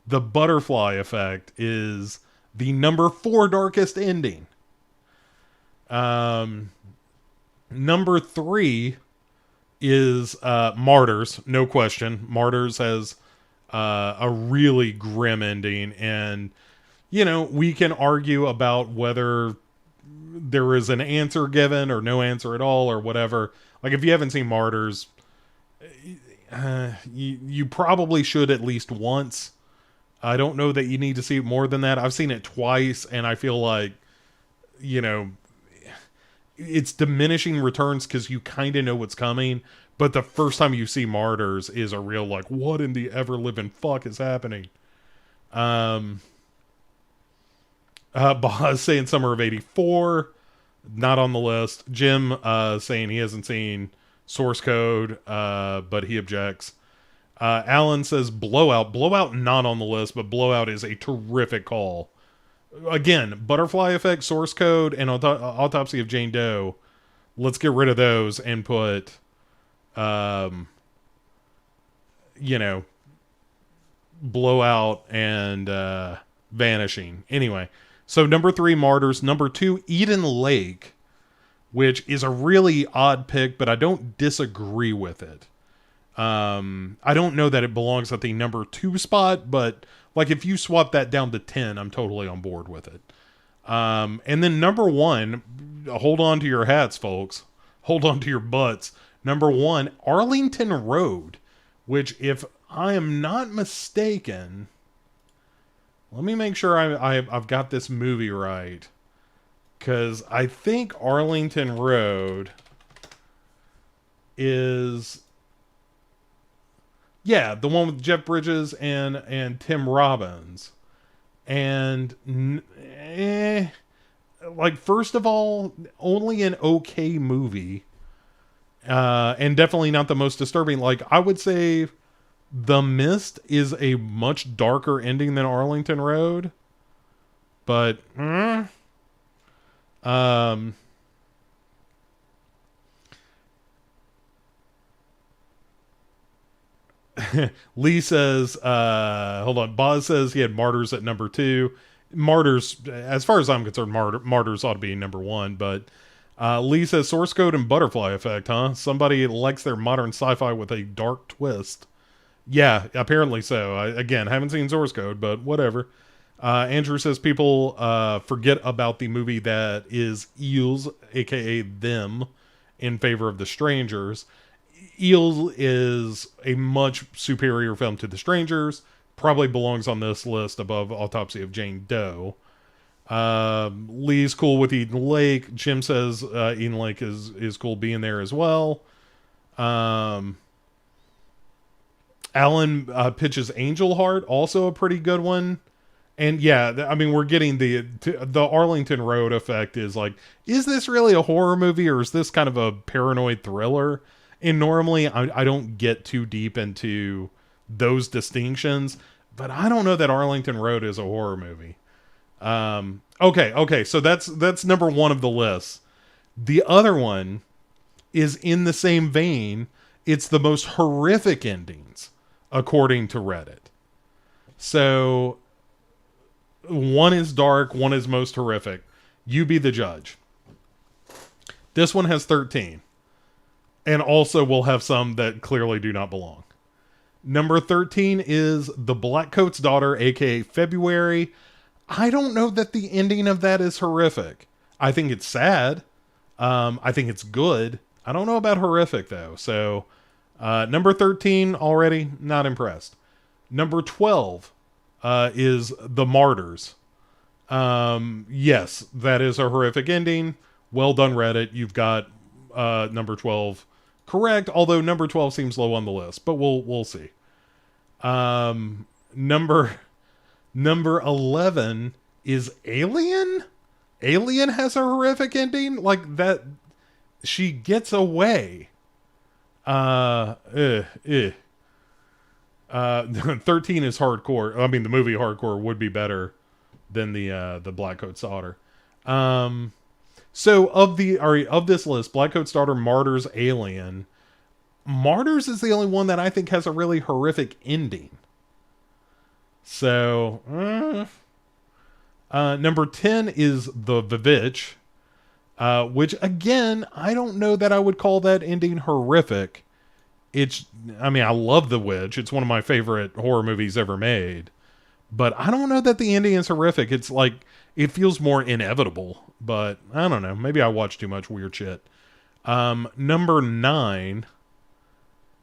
The Butterfly Effect is the number 4 darkest ending. Number 3 is Martyrs, no question. Martyrs has a really grim ending, and you know, we can argue about whether there is an answer given or no answer at all or whatever. Like, if you haven't seen Martyrs, you probably should at least once. I don't know that you need to see it more than that. I've seen it twice, and I feel like, you know, it's diminishing returns because you kind of know what's coming. But the first time you see Martyrs is a real, like, what in the ever-living fuck is happening? Boz saying Summer of 84, not on the list. Jim saying he hasn't seen Source Code, but he objects. Alan says Blowout. Blowout not on the list, but Blowout is a terrific call. Again, Butterfly Effect, Source Code, and Autopsy of Jane Doe. Let's get rid of those and put, you know, Blowout and Vanishing. Anyway, so number 3, Martyrs. Number 2, Eden Lake, which is a really odd pick, but I don't disagree with it. I don't know that it belongs at the number 2 spot, but like if you swap that down to 10, I'm totally on board with it. And then number 1, hold on to your hats, folks. Hold on to your butts. Number 1, Arlington Road, which, if I am not mistaken, let me make sure I've got this movie right, because I think Arlington Road is, yeah, the one with Jeff Bridges and Tim Robbins. And, like, first of all, only an okay movie. And definitely not the most disturbing. Like, I would say The Mist is a much darker ending than Arlington Road. But, Lee says, hold on, Boz says he had Martyrs at number 2. Martyrs, as far as I'm concerned, Martyrs ought to be number 1, but Lee says Source Code and Butterfly Effect, huh? Somebody likes their modern sci-fi with a dark twist. Yeah, apparently so. Again, haven't seen Source Code, but whatever. Andrew says people forget about the movie that is Eels, aka Them, in favor of The Strangers. Eels is a much superior film to The Strangers. Probably belongs on this list above Autopsy of Jane Doe. Lee's cool with Eden Lake. Jim says Eden Lake is cool being there as well. Alan pitches Angel Heart, also a pretty good one. And yeah, I mean, we're getting the Arlington Road effect is like, is this really a horror movie or is this kind of a paranoid thriller? And normally I don't get too deep into those distinctions, but I don't know that Arlington Road is a horror movie. Okay, so that's number one of the list. The other one is in the same vein. It's the most horrific endings, according to Reddit. So one is dark, one is most horrific. You be the judge. This one has 13. And also will have some that clearly do not belong. Number 13 is The Blackcoat's Daughter, aka February. I don't know that the ending of that is horrific. I think it's sad. I think it's good. I don't know about horrific, though. So, number 13, already not impressed. Number 12 is The Martyrs. Yes, that is a horrific ending. Well done, Reddit. You've got number 12 correct, although number 12 seems low on the list, but we'll see. Number 11 is Alien. Alien has a horrific ending like that. She gets away. 13 is hardcore. I mean, the movie Hardcore would be better than the Blackcoat's Daughter. So of this list, Blackcoat's Daughter, Martyrs, Alien. Martyrs is the only one that I think has a really horrific ending. So, number 10 is The Vivitch, which again, I don't know that I would call that ending horrific. I love The Witch. It's one of my favorite horror movies ever made. But I don't know that the ending is horrific. It's like, it feels more inevitable. But I don't know. Maybe I watch too much weird shit. Number 9,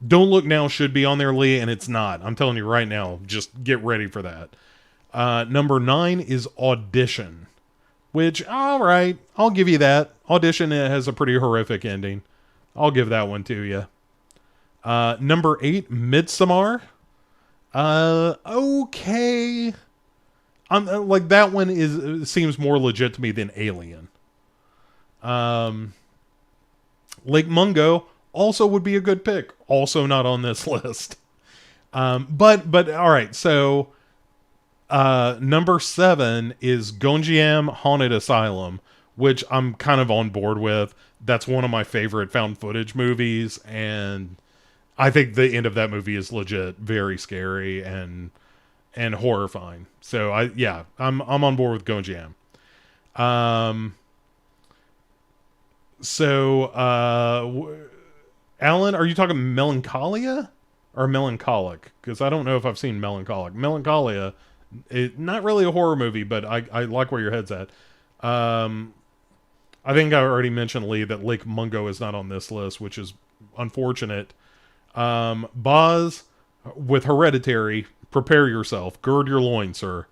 Don't Look Now should be on there, Lee, and it's not. I'm telling you right now. Just get ready for that. Number 9 is Audition. Which, alright, I'll give you that. Audition has a pretty horrific ending. I'll give that one to you. Number 8, Midsommar. Okay. Like that one seems more legit to me than Alien. Lake Mungo also would be a good pick. Also not on this list. But all right. So, number 7 is Gonjiam Haunted Asylum, which I'm kind of on board with. That's one of my favorite found footage movies, and I think the end of that movie is legit very scary and horrifying. So I'm on board with Gonjiam. Alan, are you talking Melancholia or Melancholic? Because I don't know if I've seen Melancholic. Melancholia, not really a horror movie, but I like where your head's at. I think I already mentioned, Lee, that Lake Mungo is not on this list, which is unfortunate. Boz, with Hereditary, prepare yourself. Gird your loins, sir,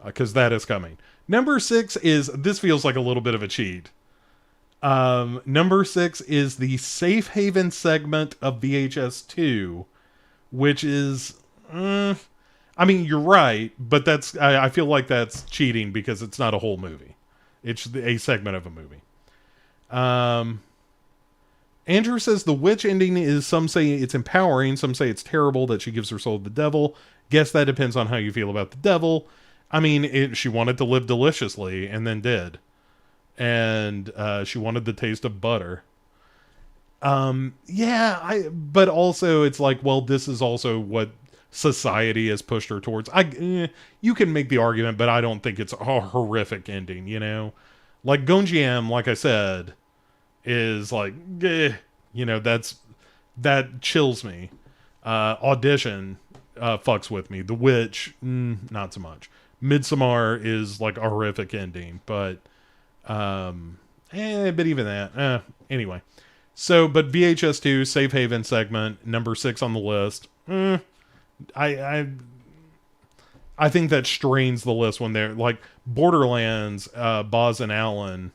because that is coming. Number 6 is, this feels like a little bit of a cheat. Number 6 is the Safe Haven segment of VHS 2, which is, you're right, but I feel like that's cheating because it's not a whole movie. It's a segment of a movie. Andrew says the witch ending is, some say it's empowering, some say it's terrible that she gives her soul to the devil. Guess that depends on how you feel about the devil. She wanted to live deliciously and then did. And she wanted the taste of butter. But also it's like, well, this is also what society has pushed her towards. You can make the argument, but I don't think it's a horrific ending, you know? Like Gonjiam, like I said, is like, that chills me. Audition fucks with me. The Witch, not so much. Midsommar is like a horrific ending, but even that, anyway. So, but VHS 2, Safe Haven segment, number 6 on the list. I I think that strains the list when they're like Borderlands, Boz and Allen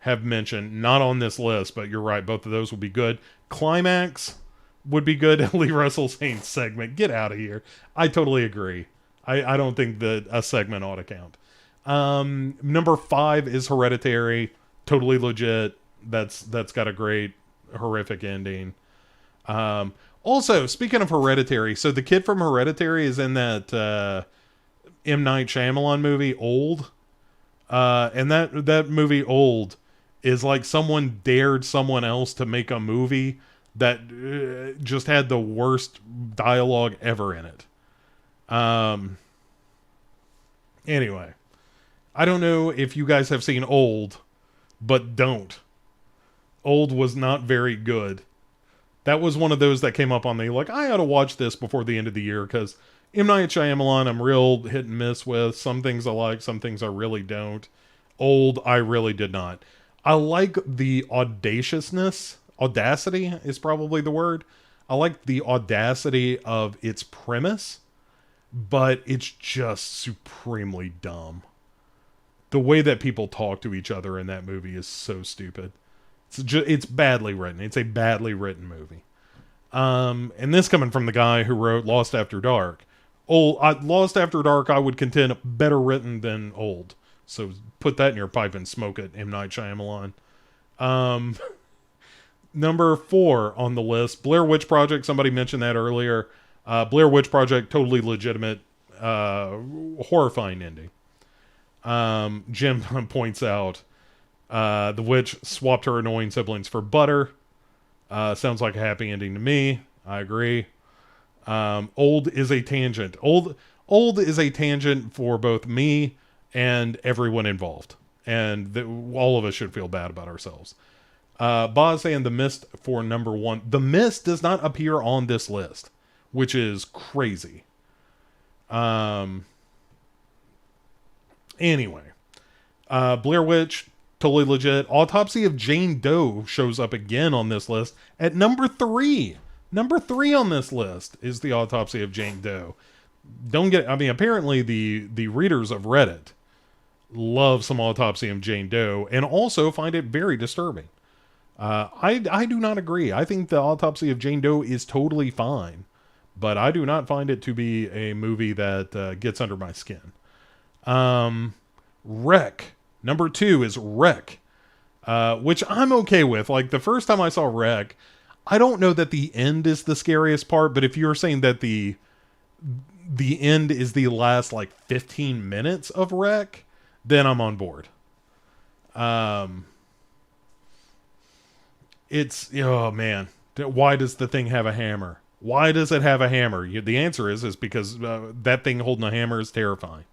have mentioned, not on this list, but you're right, both of those would be good. Climax would be good. Lee Russell saying segment, get out of here. I totally agree. I don't think that a segment ought to count. Number 5 is Hereditary, totally legit. That's got a great horrific ending. Also, speaking of Hereditary, so the kid from Hereditary is in that M. Night Shyamalan movie, Old. And that movie, Old, is like someone dared someone else to make a movie that just had the worst dialogue ever in it. Anyway, I don't know if you guys have seen Old, but don't. Old was not very good. That was one of those that came up on me, like, I ought to watch this before the end of the year, because M. Night Shyamalan, I'm real hit and miss with. Some things I like, some things I really don't. Old, I really did not. I like the audacity is probably the word. I like the audacity of its premise, but it's just supremely dumb. The way that people talk to each other in that movie is so stupid. It's badly written. It's a badly written movie. And this coming from the guy who wrote Lost After Dark. Lost After Dark, I would contend, better written than Old. So put that in your pipe and smoke it, M. Night Shyamalan. Number 4 on the list, Blair Witch Project. Somebody mentioned that earlier. Blair Witch Project, totally legitimate, horrifying ending. Jim points out, the witch swapped her annoying siblings for butter. Sounds like a happy ending to me. I agree. Old is a tangent. Old is a tangent for both me and everyone involved. And all of us should feel bad about ourselves. Boz saying The Mist for number 1. The Mist does not appear on this list, which is crazy. Anyway. Blair Witch, totally legit. Autopsy of Jane Doe shows up again on this list at number 3. Number 3 on this list is the Autopsy of Jane Doe. Apparently the readers of Reddit love some Autopsy of Jane Doe and also find it very disturbing. I do not agree. I think the Autopsy of Jane Doe is totally fine, but I do not find it to be a movie that gets under my skin. Wreck. Number 2 is Wreck, which I'm okay with. Like, the first time I saw Wreck, I don't know that the end is the scariest part, but if you're saying that the end is the last, like, 15 minutes of Wreck, then I'm on board. Oh man, why does the thing have a hammer? Why does it have a hammer? The answer is because that thing holding a hammer is terrifying.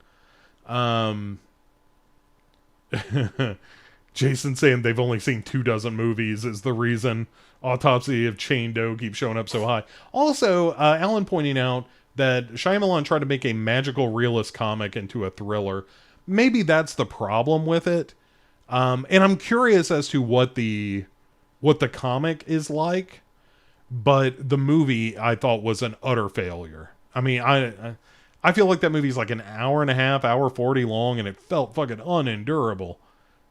Jason saying they've only seen 24 movies is the reason Autopsy of Jane Doe keeps showing up so high. Also, Alan pointing out that Shyamalan tried to make a magical realist comic into a thriller. Maybe that's the problem with it. And I'm curious as to what the comic is like, but the movie I thought was an utter failure. I mean, I feel like that movie's like an hour and a half, hour 40 long, and it felt fucking unendurable.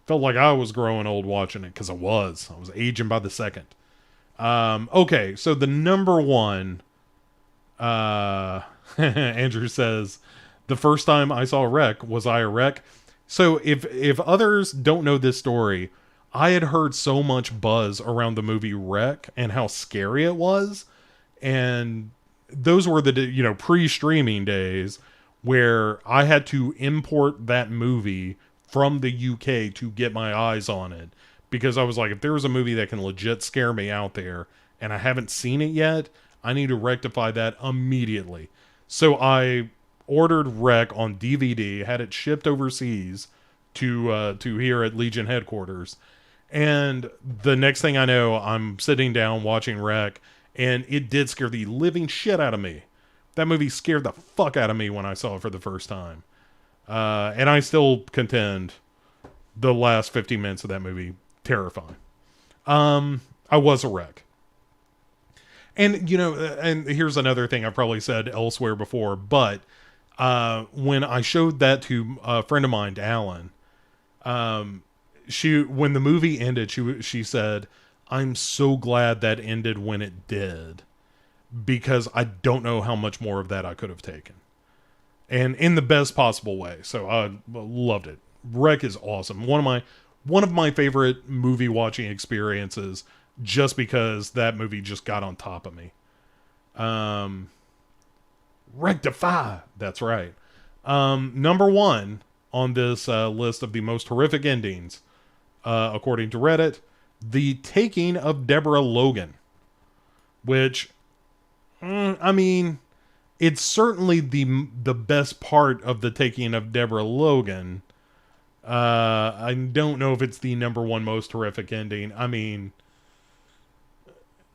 Felt like I was growing old watching it, because I was aging by the second. Okay, so the number 1, Andrew says, the first time I saw Wreck, was I a wreck? So if others don't know this story, I had heard so much buzz around the movie Wreck and how scary it was. And those were the, pre-streaming days where I had to import that movie from the UK to get my eyes on it. Because I was like, if there was a movie that can legit scare me out there and I haven't seen it yet, I need to rectify that immediately. So I ordered Wreck on DVD, had it shipped overseas to here at Legion headquarters. And the next thing I know, I'm sitting down watching Wreck, and it did scare the living shit out of me. That movie scared the fuck out of me when I saw it for the first time. And I still contend the last 15 minutes of that movie, terrifying. I was a wreck. And, and here's another thing I've probably said elsewhere before, but when I showed that to a friend of mine, Alan, when the movie ended, she said, "I'm so glad that ended when it did, because I don't know how much more of that I could have taken." And in the best possible way. So I loved it. Wreck is awesome. One of my favorite movie watching experiences, just because that movie just got on top of me. Rectify. That's right. Number one on this list of the most horrific endings, according to Reddit, the taking of Deborah Logan, which, I mean, it's certainly the best part of the taking of Deborah Logan. I don't know if it's the number one most horrific ending. I mean,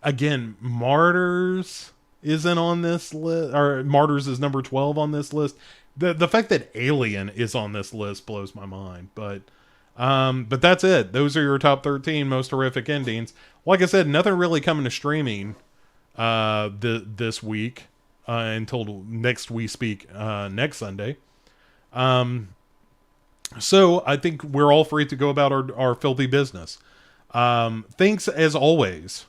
again, Martyrs isn't on this list, or Martyrs is number 12 on this list. The fact that Alien is on this list blows my mind. But that's it. Those are your top 13 most horrific endings. Like I said, nothing really coming to streaming this week until next we speak next Sunday. So I think we're all free to go about our filthy business. Thanks as always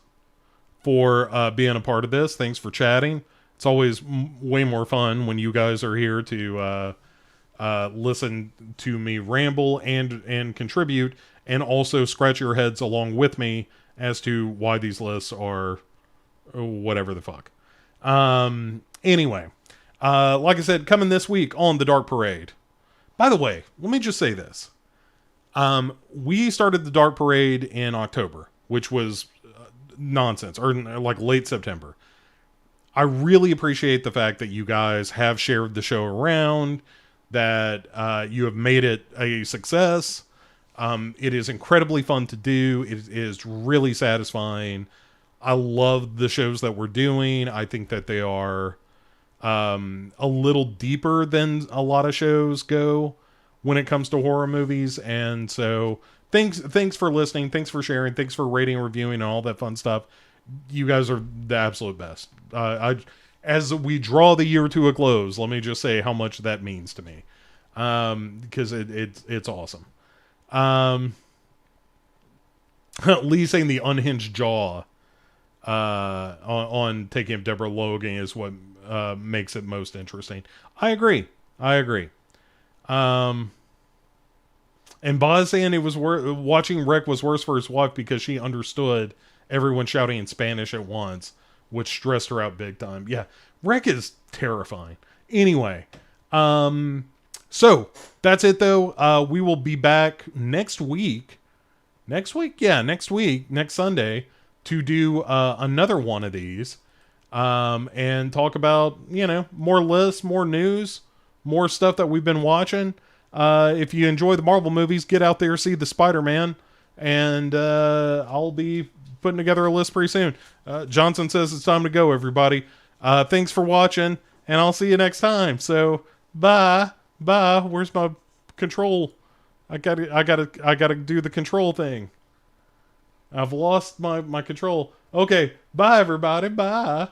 for being a part of this. Thanks for chatting. It's always way more fun when you guys are here to listen to me ramble and contribute, and also scratch your heads along with me as to why these lists are whatever the fuck. Anyway, like I said, coming this week on The Dark Parade. By the way, let me just say this. We started The Dark Parade in October, which was nonsense, or like late September. I really appreciate the fact that you guys have shared the show around, that you have made it a success. It is incredibly fun to do. It is really satisfying. I love the shows that we're doing. I think that they are a little deeper than a lot of shows go when it comes to horror movies. And so thanks for listening. Thanks for sharing. Thanks for rating, reviewing, and all that fun stuff. You guys are the absolute best. As we draw the year to a close, let me just say how much that means to me. Because it's awesome. Lee saying the unhinged jaw on taking of Deborah Logan is what makes it most interesting. I agree. And Boz saying it was watching Wreck was worse for his wife because she understood everyone shouting in Spanish at once, which stressed her out big time. Yeah, Wreck is terrifying. Anyway, so that's it though. We will be back next week. Next week? Yeah, next week, next Sunday, to do another one of these. And talk about, more lists, more news, more stuff that we've been watching. If you enjoy the Marvel movies, get out there, see the Spider-Man, and I'll be putting together a list pretty soon. Johnson says it's time to go, everybody. Thanks for watching, and I'll see you next time. So, bye. Where's my control? I gotta do the control thing. I've lost my control. Okay, bye everybody, bye.